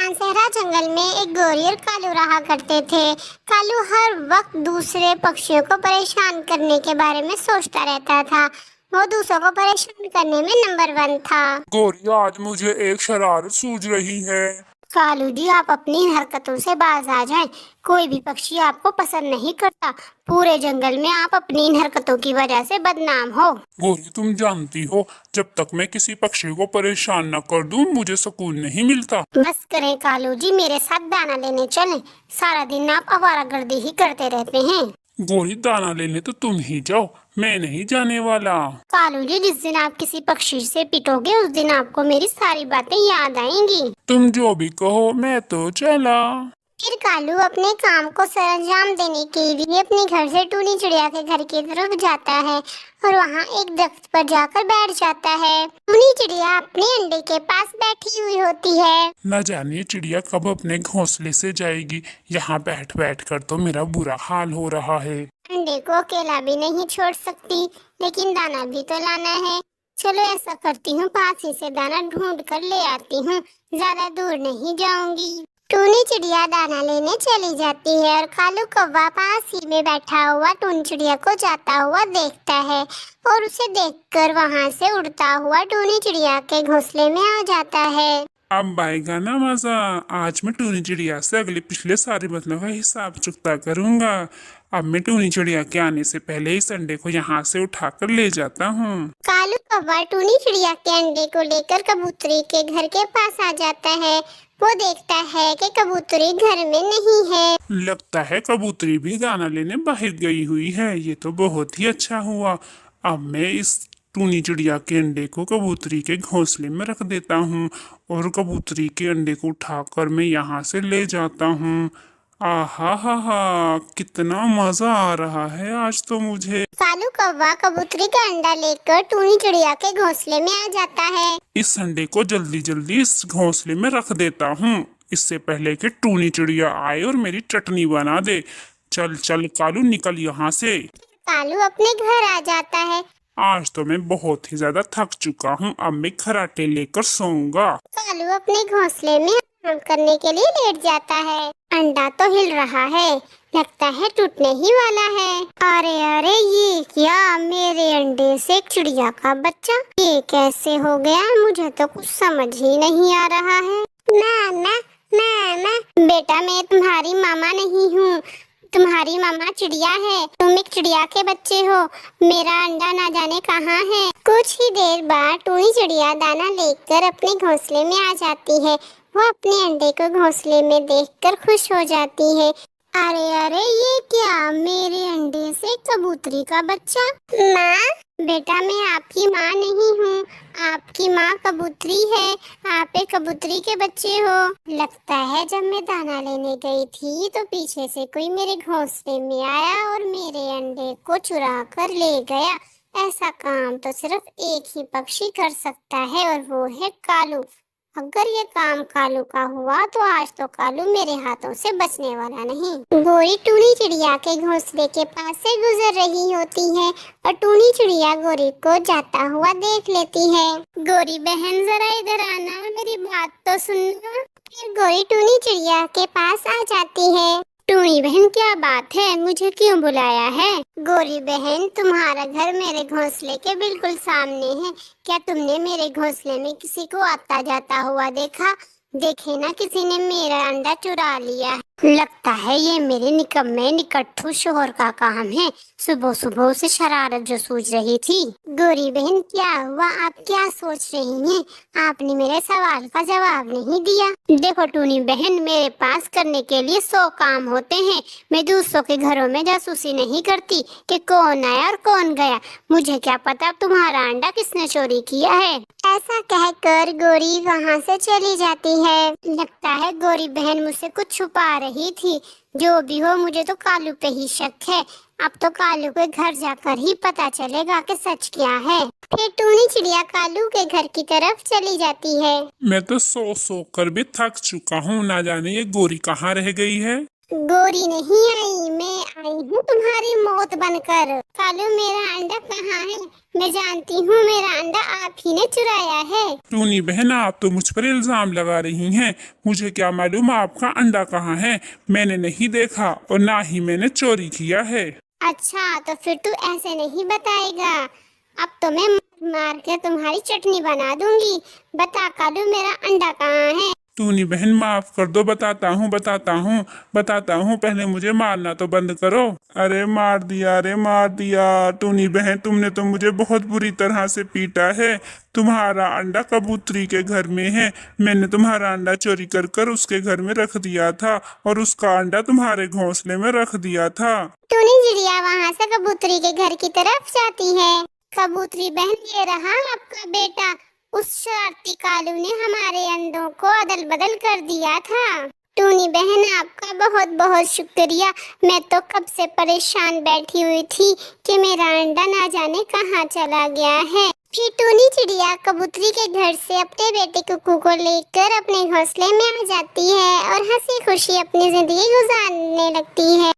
मानसहरा जंगल में एक गोरी और कालू रहा करते थे। कालू हर वक्त दूसरे पक्षियों को परेशान करने के बारे में सोचता रहता था। वो दूसरों को परेशान करने में नंबर 1 था। गोरी, आज मुझे एक शरारत सूझ रही है। कालू जी, आप अपनी हरकतों से बाज आ जाएं। कोई भी पक्षी आपको पसंद नहीं करता। पूरे जंगल में आप अपनी इन हरकतों की वजह से बदनाम हो। गोरी, तुम जानती हो, जब तक मैं किसी पक्षी को परेशान न कर दूं, मुझे सुकून नहीं मिलता। बस करें कालू जी, मेरे साथ दाना लेने चलें। सारा दिन आप आवारागर्दी ही करते रहते हैं। गोरी, दाना लेने तो तुम ही जाओ, मैं नहीं जाने वाला। कालू जी, जिस दिन आप किसी पक्षी से पिटोगे उस दिन आपको मेरी सारी बातें याद आएंगी। तुम जो भी कहो, मैं तो चला। फिर कालू अपने काम को सरंजाम देने के लिए अपने घर से टूनी चिड़िया के घर की तरफ जाता है और वहाँ एक दरख्त पर जाकर बैठ जाता है। टूनी चिड़िया अपने अंडे के पास बैठी हुई होती है। न जानिए चिड़िया कब अपने घोंसले से जाएगी। यहाँ बैठ बैठ कर तो मेरा बुरा हाल हो रहा है। अंडे को अकेला भी नहीं छोड़ सकती, लेकिन दाना भी तो लाना है। चलो ऐसा करती हूँ, पास ही से दाना ढूंढ कर ले आती हूँ। ज्यादा दूर नहीं जाऊंगी। टूनी चिड़िया दाना लेने चली जाती है और कालू कौवा पास ही में बैठा हुआ टूनी चिड़िया को जाता हुआ देखता है और उसे देखकर वहाँ से उड़ता हुआ टूनी चिड़िया के घोंसले में आ जाता है। अब आएगा ना मजा। आज मैं टूनी चिड़िया से अगले पिछले सारे बदलों का हिसाब चुकता करूंगा। अब मैं टूनी चिड़िया के आने से पहले इस अंडे को यहाँ से उठाकर ले जाता हूँ। कालू कौवा टूनी चिड़िया के अंडे को लेकर कबूतरी के घर के पास आ जाता है। वो देखता है कि कबूतरी घर में नहीं है। लगता है कबूतरी भी दाना लेने बाहर गई हुई है। ये तो बहुत ही अच्छा हुआ। अब मैं इस टूनी चिड़िया के अंडे को कबूतरी के घोंसले में रख देता हूँ और कबूतरी के अंडे को उठाकर मैं यहाँ से ले जाता हूँ। आहा हा हा, कितना मजा आ रहा है आज तो मुझे। कालू कौवा कबूतरी का अंडा लेकर टूनी चिड़िया के घोंसले में आ जाता है। इस अंडे को जल्दी जल्दी इस घोंसले में रख देता हूँ, इससे पहले कि टूनी चिड़िया आए और मेरी चटनी बना दे। चल चल कालू, निकल यहाँ से। कालू अपने घर आ जाता है। आज तो मैं बहुत ही ज्यादा थक चुका हूँ। अब मैं खराटे लेकर सोऊंगा। कालू अपने घोंसले में आराम करने के लिए लेट जाता है। अंडा तो हिल रहा है, लगता है टूटने ही वाला है। अरे अरे, ये क्या, मेरे अंडे से एक चिड़िया का बच्चा, ये कैसे हो गया? मुझे तो कुछ समझ ही नहीं आ रहा है। ना बेटा, मैं तुम्हारी मामा नहीं हूँ, तुम्हारी मामा चिड़िया है। तुम एक चिड़िया के बच्चे हो। मेरा अंडा ना जाने कहाँ है। कुछ ही देर बाद टूनी चिड़िया दाना लेकर अपने घोंसले में आ जाती है। वो अपने अंडे को घोंसले में देखकर खुश हो जाती है। अरे अरे, ये क्या, मेरे अंडे से कबूतरी का बच्चा। माँ, बेटा मैं आपकी माँ नहीं हूँ, आपकी माँ कबूतरी है। आप एक कबूतरी के बच्चे हो। लगता है जब मैं दाना लेने गई थी तो पीछे से कोई मेरे घोंसले में आया और मेरे अंडे को चुरा कर ले गया। ऐसा काम तो सिर्फ एक ही पक्षी कर सकता है और वो है कालू। अगर ये काम कालू का हुआ तो आज तो कालू मेरे हाथों से बचने वाला नहीं। गोरी टूनी चिड़िया के घोंसले के पास से गुजर रही होती है और टूनी चिड़िया गोरी को जाता हुआ देख लेती है। गोरी बहन, जरा इधर आना, मेरी बात तो सुनना। फिर गोरी टूनी चिड़िया के पास आ जाती है। टूनी बहन, क्या बात है, मुझे क्यों बुलाया है? गोरी बहन, तुम्हारा घर मेरे घोंसले के बिल्कुल सामने है। क्या तुमने मेरे घोंसले में किसी को आता जाता हुआ देखा? देखे ना, किसी ने मेरा अंडा चुरा लिया। लगता है ये मेरे निकम्मे निकट्ठू शोहर का काम है। सुबह सुबह उसे शरारत जो सूझ रही थी। गोरी बहन, क्या हुआ? आप क्या सोच रही हैं? आपने मेरे सवाल का जवाब नहीं दिया। देखो टूनी बहन, मेरे पास करने के लिए 100 काम होते हैं। मैं दूसरों के घरों में जासूसी नहीं करती कि कौन आया और कौन गया। मुझे क्या पता तुम्हारा अंडा किसने चोरी किया है। ऐसा कहकर गोरी वहाँ से चली जाती है। लगता है गोरी बहन मुझसे कुछ छुपा रही थी। जो भी हो, मुझे तो कालू पे ही शक है। अब तो कालू के घर जाकर ही पता चलेगा कि सच क्या है। फिर टूनी चिड़िया कालू के घर की तरफ चली जाती है। मैं तो सो कर भी थक चुका हूँ। ना जाने ये गोरी कहाँ रह गई है। गोरी नहीं आई, मैं आई हूँ तुम्हारी मौत बनकर। कालू मेरा अंडा कहाँ है? मैं जानती हूँ मेरा अंडा आप ही ने चुराया है। टूनी बहन, आप तो मुझ पर इल्जाम लगा रही हैं। मुझे क्या मालूम आपका अंडा कहाँ है? मैंने नहीं देखा और ना ही मैंने चोरी किया है। अच्छा, तो फिर तू ऐसे नहीं बताएगा। अब तो मैं मार के तुम्हारी चटनी बना दूंगी। बता कालू मेरा अंडा कहाँ है? टूनी बहन, माफ कर दो, बताता हूँ, पहले मुझे मारना तो बंद करो। अरे मार दिया। टूनी बहन, तुमने तो मुझे बहुत बुरी तरह से पीटा है। तुम्हारा अंडा कबूतरी के घर में है। मैंने तुम्हारा अंडा चोरी कर कर उसके घर में रख दिया था और उसका अंडा तुम्हारे घोंसले में रख दिया था। टूनी चिड़िया वहाँ से कबूतरी के घर की तरफ जाती है। कबूतरी बहन, ये रहा आपका बेटा। उस शरारती कालू ने हमारे अंडों को अदल बदल कर दिया था। टूनी बहन, आपका बहुत बहुत शुक्रिया। मैं तो कब से परेशान बैठी हुई थी कि मेरा अंडा ना जाने कहाँ चला गया है। फिर टूनी चिड़िया कबूतरी के घर से अपने बेटे कुकू को लेकर अपने घोंसले में आ जाती है और हंसी खुशी अपनी जिंदगी गुजारने लगती है।